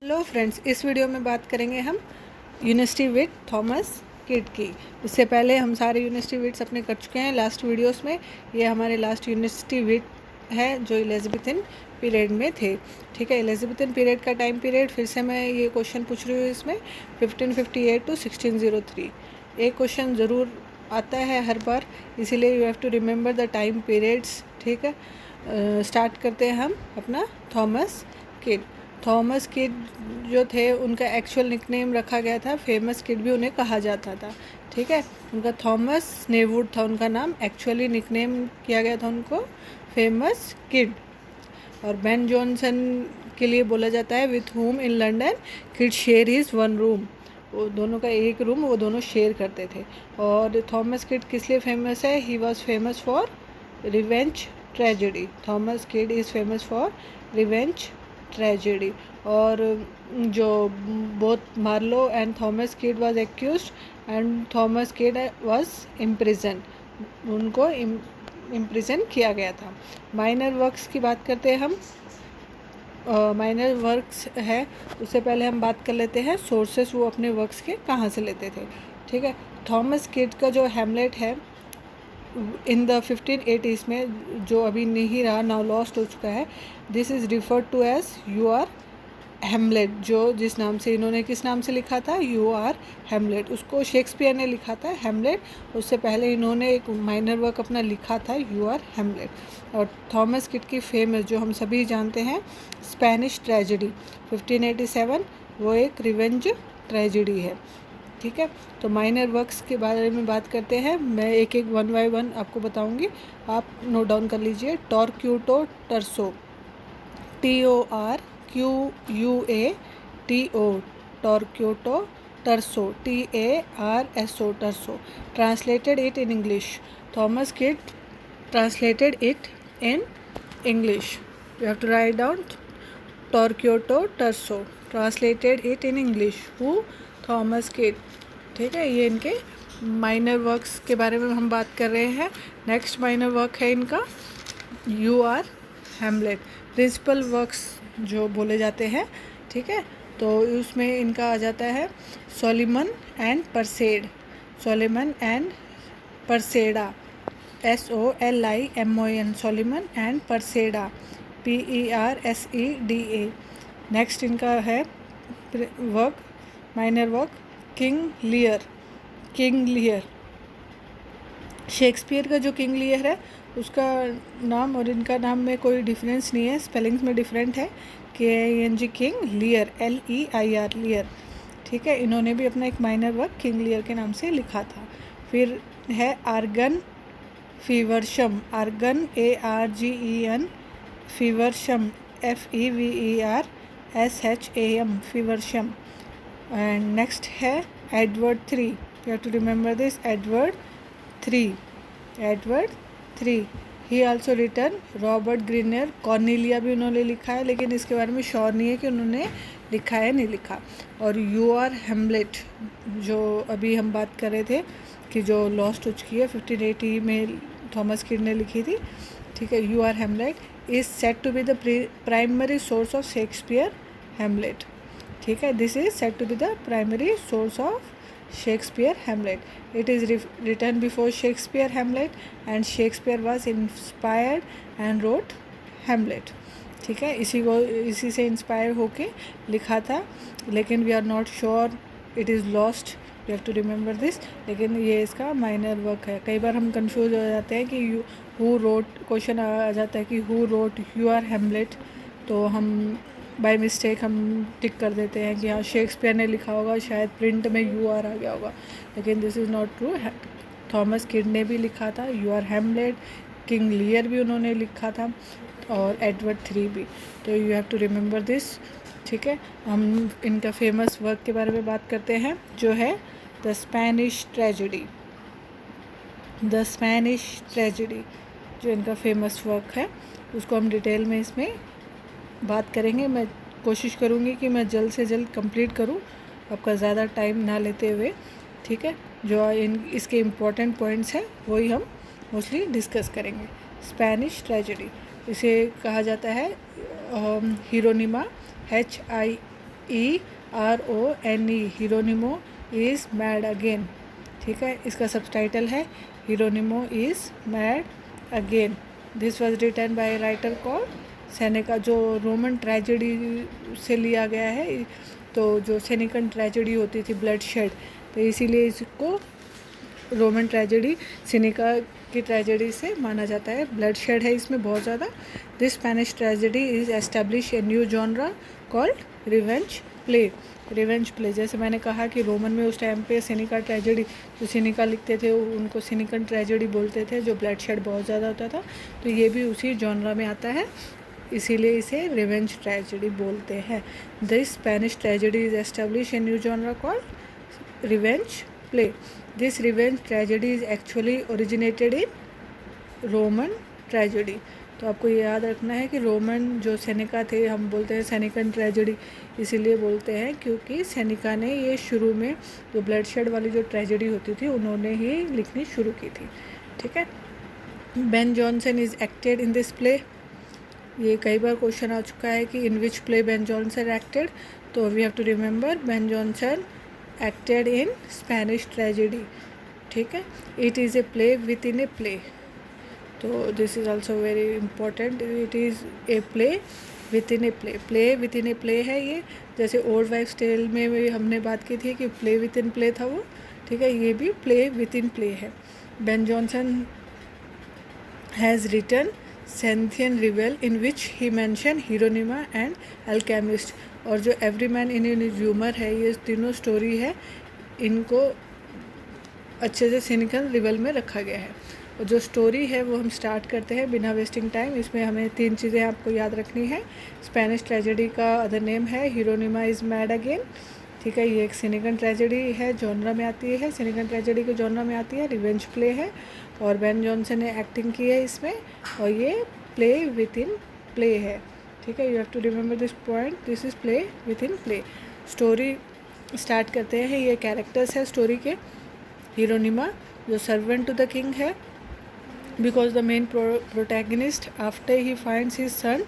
Hello friends, इस video में बात करेंगे हम यूनिवर्सिटी विद थॉमस किड की। इससे पहले हम सारे यूनिवर्सिटी विड्स अपने कर चुके हैं लास्ट वीडियोस में। ये हमारे लास्ट यूनिवर्सिटी विद है जो एलिजाबेथन पीरियड में थे। ठीक है, एलिजाबेथन पीरियड का टाइम पीरियड फिर से मैं ये क्वेश्चन पूछ रही हूँ इसमें 1558 टू 1603। एक क्वेश्चन ज़रूर आता है हर बार, इसीलिए you have to remember the time periods. ठीक है, स्टार्ट करते हैं हम अपना थॉमस किड। थॉमस किड जो थे उनका एक्चुअल निकनेम रखा गया था, फेमस किड भी उन्हें कहा जाता था। ठीक है, उनका थॉमस नेवुड था उनका नाम, एक्चुअली निकनेम किया गया था उनको फेमस किड। और बेन जॉनसन के लिए बोला जाता है with whom in London kid share his one room. वो दोनों का एक रूम वो दोनों शेयर करते थे। और थॉमस किड किस लिए फेमस है? He was famous for revenge tragedy. Thomas Kyd is famous for revenge tragedy. और जो both Marlowe and Thomas Kyd was accused and Thomas Kyd was imprison, उनको इम्प्रिजन किया गया था। माइनर वर्क्स की बात करते हैं हम। माइनर वर्क्स है उससे पहले हम बात कर लेते हैं सोर्सेस, वो अपने वर्क्स के कहाँ से लेते थे। ठीक है, थॉमस किड का जो हैमलेट है इन द 1580s में, जो अभी नहीं रहा, नाउ लॉस्ट हो चुका है, this is referred to as Ur Hamlet. जो जिस नाम से इन्होंने किस नाम से लिखा था, यू आर हेमलेट, उसको शेक्सपियर ने लिखा था हेमलेट। उससे पहले इन्होंने एक माइनर वर्क अपना लिखा था यू आर हेमलेट। और थॉमस किड की फेमस जो हम सभी जानते हैं स्पेनिश ट्रेजेडी 1587, वो एक रिवेंज ट्रेजेडी है। ठीक है, तो माइनर वर्क्स के बारे में बात करते हैं। मैं एक एक वन बाय वन आपको बताऊंगी, आप नोट डाउन कर लीजिए। Torquato Tasso, TORQUATO, Torquato Tasso, TARSO, Tasso. Translated it in English, Thomas Kyd translated it in English. You have to write down Torquato Tasso translated it in English. Who? Thomas Kidd. ठीक है, ये इनके minor works के बारे में हम बात कर रहे हैं। नेक्स्ट माइनर वर्क है इनका Ur Hamlet. Principal works जो बोले जाते हैं, ठीक है, तो उसमें इनका आ जाता है Soliman and Perseda, Soliman and Perseda, SOLIMON, Soliman and Perseda, PERSEDA। Next इनका है work, minor work King Lear, King Lear. Shakespeare का जो किंग लियर है उसका नाम और इनका नाम में कोई डिफरेंस नहीं है, स्पेलिंग्स में डिफरेंट है। KING King Lear, LEIR लियर। ठीक है, इन्होंने भी अपना एक माइनर वर्क किंग लियर के नाम से लिखा था। फिर है Arden Feversham, Arden ARGEN, Feversham FEVERSHAM, Feversham. And next है Edward 3, you have to remember this, Edward 3, Edward 3। He also written Robert Garnier, Cornelia भी उन्होंने लिखा है, लेकिन इसके बारे में श्योर नहीं है कि उन्होंने लिखा है नहीं लिखा। और यू आर हेमलेट जो अभी हम बात कर रहे थे कि जो लॉस्ट हो चुकी है 1580 में थॉमस किड ने लिखी थी। ठीक है, Ur Hamlet is set to be the primary source of Shakespeare Hamlet. ठीक है, this is set to be the primary source of Shakespeare Hamlet. It is written before Shakespeare Hamlet and Shakespeare was inspired and wrote Hamlet। ठीक है, इसी से inspire होके लिखा था, लेकिन we are not sure, it is lost, you have to remember this. लेकिन ये इसका माइनर वर्क है। कई बार हम कंफ्यूज हो जाते हैं कि हु रोट, क्वेश्चन आ जाता है कि हु रोट यू आर हेमलेट, तो हम बाय मिस्टेक हम टिक कर देते हैं कि हाँ शेक्सपियर ने लिखा होगा, शायद प्रिंट में यू आर आ गया होगा, लेकिन this is not true. Thomas Kyd ने भी लिखा था Ur Hamlet, King Lear भी उन्होंने लिखा था, और एडवर्ड 3 भी। तो you have to remember this. ठीक है, हम इनका फेमस वर्क के बारे में बात करते हैं जो है the Spanish tragedy. The Spanish tragedy जो इनका फेमस वर्क है उसको हम डिटेल में इसमें बात करेंगे। मैं कोशिश करूँगी कि मैं जल्द से जल्द कंप्लीट करूँ, आपका ज़्यादा टाइम ना लेते हुए। ठीक है, जो इसके इम्पोर्टेंट पॉइंट्स हैं वही हम मोस्टली डिस्कस करेंगे। स्पेनिश ट्रेजेडी इसे कहा जाता है Hieronimo, HI HERONE, Hieronimo is mad again. ठीक है, इसका सबटाइटल है Hieronimo is mad again. This was written by writer called Seneca, जो रोमन ट्रेजेडी से लिया गया है। तो जो सेनिकन ट्रेजेडी होती थी, ब्लड शेड, तो इसीलिए इसको रोमन ट्रेजेडी सेनेका की ट्रेजेडी से माना जाता है। ब्लड शेड है इसमें बहुत ज़्यादा। This Spanish tragedy is establish a new genre called revenge play. Revenge play, जैसे मैंने कहा कि रोमन में उस टाइम पे सेनिका ट्रेजेडी, जो सेनिका लिखते थे उनको सेनिकन ट्रेजेडी बोलते थे, जो ब्लड शेड बहुत ज़्यादा होता था। तो ये भी उसी जॉनरा में आता है, इसीलिए इसे रिवेंज ट्रेजेडी बोलते हैं। This Spanish tragedy is establish a new genre called revenge play. This revenge tragedy is actually originated in Roman tragedy. तो आपको ये याद रखना है कि रोमन जो सेनेका थे, हम बोलते हैं सेनिकन ट्रेजेडी इसीलिए बोलते हैं क्योंकि सेनिका ने ये शुरू में जो ब्लड शेड वाली जो ट्रेजेडी होती थी उन्होंने ही लिखनी शुरू की थी। ठीक है, Ben Jonson is acted in this play. ये कई बार क्वेश्चन आ चुका है कि in which play Ben Jonson acted. तो we have to remember Ben Jonson acted in Spanish tragedy. ठीक है, it is a play within a play. तो this is also very important, it is a play within a play. Play within a play है ये, जैसे old wives tell में भी हमने बात की थी कि प्ले विद इन प्ले था वो। ठीक है, ये भी प्ले विद इन प्ले है। Ben Jonson has written Cynthia's Revels in which he mention Hieronimo and Alchemist. और जो एवरी मैन इन ह्यूमर है, ये तीनों स्टोरी है, इनको अच्छे से सिनिकल रिवेल में रखा गया है। और जो स्टोरी है वो हम स्टार्ट करते हैं बिना वेस्टिंग टाइम। इसमें हमें 3 चीज़ें आपको याद रखनी है। स्पेनिश ट्रेजेडी का अदर नेम है हीरोनिमा इज़ मैड अगेन। ठीक है, ये एक सिनिकन ट्रेजेडी है, जॉनरा में आती है, सिनिकन ट्रेजेडी के जॉनरा में आती है, रिवेंज प्ले है और बेन जॉनसन ने एक्टिंग की है इसमें, और ये प्ले विद इन प्ले है। ठीक है, you have to remember this point, this is play within play. Story start करते हैं। ये कैरेक्टर्स है स्टोरी के। हीरोनिमा जो सर्वेंट टू द किंग है, because the main protagonist after he finds his son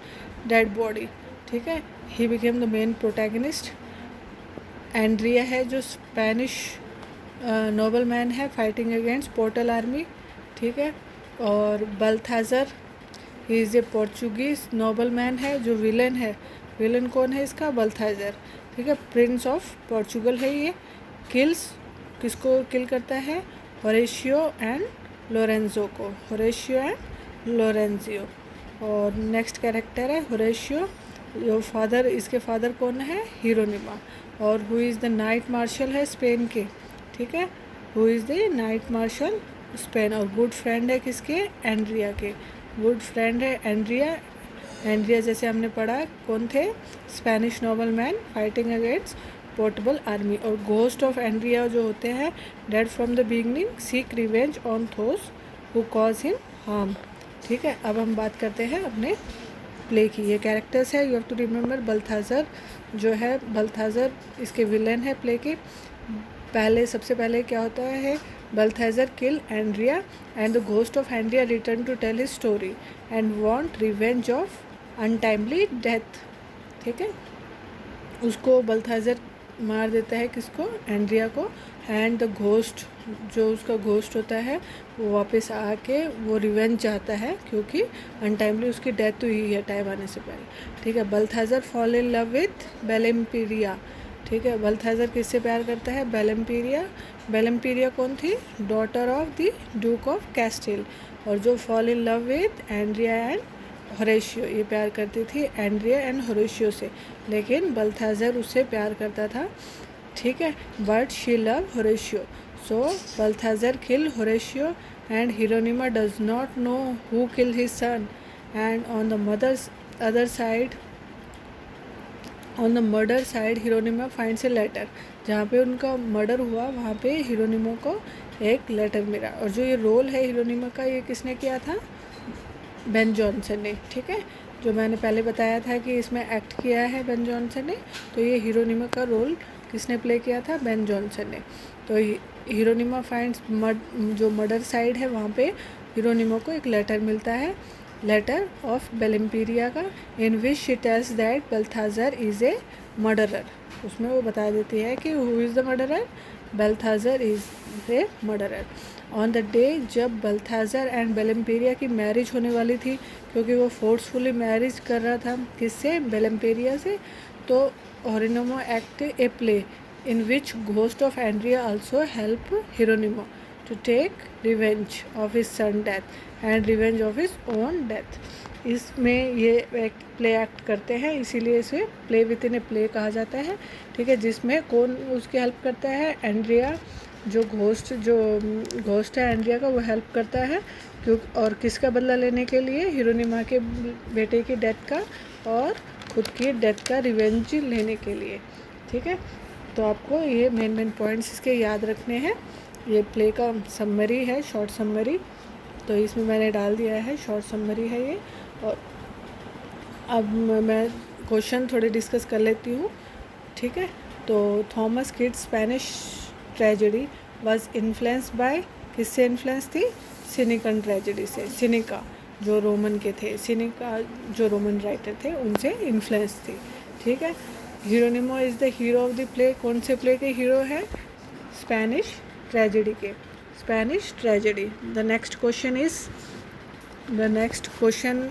dead body. ठीक है, he became the main protagonist. Andrea है जो स्पेनिश नोबल मैन है फाइटिंग अगेंस्ट पोर्टल आर्मी। ठीक है, और Balthazar he is a Portuguese Nobel man है जो विलन है। विलन कौन है इसका? बल्थाजर। ठीक है, प्रिंस ऑफ पोर्चुगल है ये। किल्स, किसको किल करता है? होरेशियो एंड लोरेंजो को, होरेशियो एंड लोरेंजियो। और नेक्स्ट कैरेक्टर है होरेशियो, जो फादर, इसके फादर कौन है? हीरोनिमा। और who is the knight marshal है स्पेन के। ठीक है, who is the knight marshal Spain. और गुड फ्रेंड है किसके? एंड्रिया के। गुड फ्रेंड है एंड्रिया। एंड्रिया जैसे हमने पढ़ा कौन थे? Spanish noble man fighting against Portugal army. और घोस्ट ऑफ एंड्रिया जो होते हैं, dead from the beginning, seek revenge on those who cause him harm. ठीक है, अब हम बात करते हैं अपने प्ले की। ये कैरेक्टर्स है, यू हैव टू रिमेंबर। बल्थाजर जो है, बल्थाजर इसके विलन है प्ले के। पहले सबसे पहले क्या होता है? Balthazar kill Andrea and the ghost of Andrea return to tell his story and want revenge of untimely death. ठीक है, उसको बल्थाजर मार देता है, किसको? एंड्रिया को। एंड द घोस्ट, जो उसका घोस्ट होता है, वो वापस आके वो रिवेंज चाहता है क्योंकि अनटाइमली उसकी डेथ हुई है टाइम आने से पहले। ठीक है, बल्थाजर फॉल इन लव विथ बेलेम्पीरिया। ठीक है, बल्थाजर किससे प्यार करता है? बेलेम्पीरिया। बेलेम्पीरिया कौन थी? Daughter of the Duke of Castile. और जो fall in love with Andrea and Horatio, ये प्यार करती थी एंड्रिया एंड होरेशियो से, लेकिन बल्थाजर उससे प्यार करता था। ठीक है, but she love Horatio, so Balthazar kill Horatio and Hieronimo does not know who kill his son. And on the mother's other side, on the murder side Hieronimo finds a letter. जहाँ पे उनका murder हुआ वहाँ पे हीरोनिमा को एक letter मिला। और जो ये रोल है हीरोनिमा का, ये किसने किया था? बेन जॉनसन ने। ठीक है, जो मैंने पहले बताया था कि इसमें एक्ट किया है बेन जॉनसन ने, तो ये हीरोनिमा का रोल किसने प्ले किया था? बेन जॉनसन ने। तो हीरोनिमा फाइंड्स जो मर्डर साइड है वहाँ पे हीरोनिमा को एक लेटर मिलता है, लेटर ऑफ बेलेम्पीरिया का, in which she tells that Balthazar is a murderer. उसमें वो बता देती है कि who is the murderer, Balthazar is a murderer. On the day जब बेल्थाजर एंड बेलेम्पेरिया की मैरिज होने वाली थी, क्योंकि वो फोर्सफुली मैरिज कर रहा था किससे, बेलेम्पेरिया से, तो Hieronimo act a play in which ghost of Andrea also help Hieronymo to take revenge of his son death and revenge of his own death। इसमें ये एक प्ले एक्ट करते हैं, इसीलिए इसे play within a play कहा जाता है। ठीक है, जिसमें कौन उसकी हेल्प करता है, एंड्रिया, जो घोस्ट है एंड्रिया का, वो हेल्प करता है और किसका बदला लेने के लिए, हिरोनिमा के बेटे की डेथ का और खुद की डेथ का रिवेंज लेने के लिए। ठीक है, तो आपको ये मेन पॉइंट्स इसके याद रखने हैं। ये प्ले का समरी है, शॉर्ट समरी, तो इसमें मैंने डाल दिया है, शॉर्ट समरी है ये। और अब मैं क्वेश्चन थोड़े डिस्कस कर लेती हूँ। ठीक है, तो Thomas kid Spanish tragedy was influenced by, किससे इन्फ्लुएंस थी, सिनिकन ट्रेजेडी से। सिनिका जो रोमन के थे, सिनिका जो रोमन राइटर थे, उनसे इन्फ्लुएंस थी। ठीक है, Hieronimo is the hero of the play, कौन से प्ले के हीरो है, स्पेनिश ट्रेजेडी के, Spanish tragedy. The next question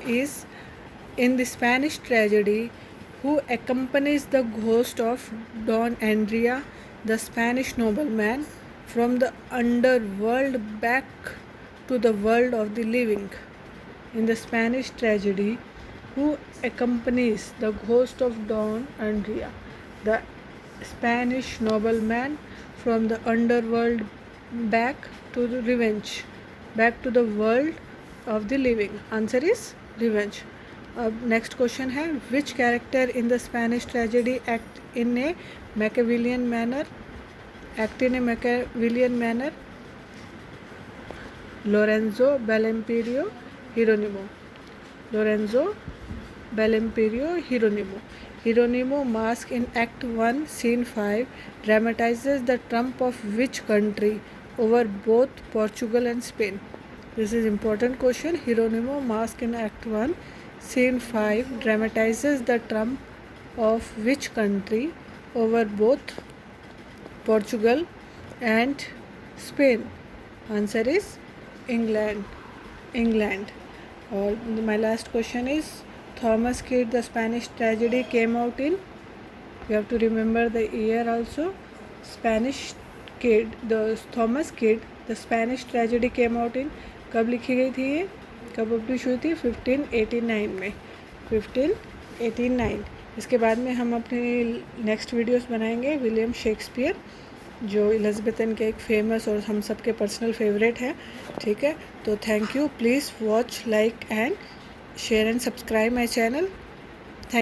is in the Spanish tragedy who accompanies the ghost of Don Andrea, the Spanish nobleman, from the underworld back to the world of the living। In the Spanish tragedy, who accompanies the ghost of Don Andrea, the Spanish nobleman, from the underworld back to the world of the living? Answer is revenge। अब next question है, which character in the Spanish tragedy act in a Machiavellian manner, Lorenzo, Bellimperia, Hieronimo. Lorenzo, Bellimperia, Hieronimo. Hieronymo mask in Act 1, Scene 5 dramatizes the trump of which country over both Portugal and Spain? This is important question. Hieronymo mask in Act 1, Scene 5 dramatizes the trump of which country over both Portugal and Spain? Answer is England. Or my last question is, Thomas Kid the Spanish tragedy came out in, you have to remember the year also, Thomas Kid the Spanish tragedy came out in, कब लिखी गई थी ये, कब publish हुई थी, 1589 में, 1589। इसके बाद में हम अपनी नेक्स्ट वीडियोस बनाएंगे विलियम शेक्सपियर, जो एलिज़ाबेथन के एक फेमस और हम सबके पर्सनल फेवरेट है। ठीक है, तो thank you, please watch, like and share and subscribe my channel।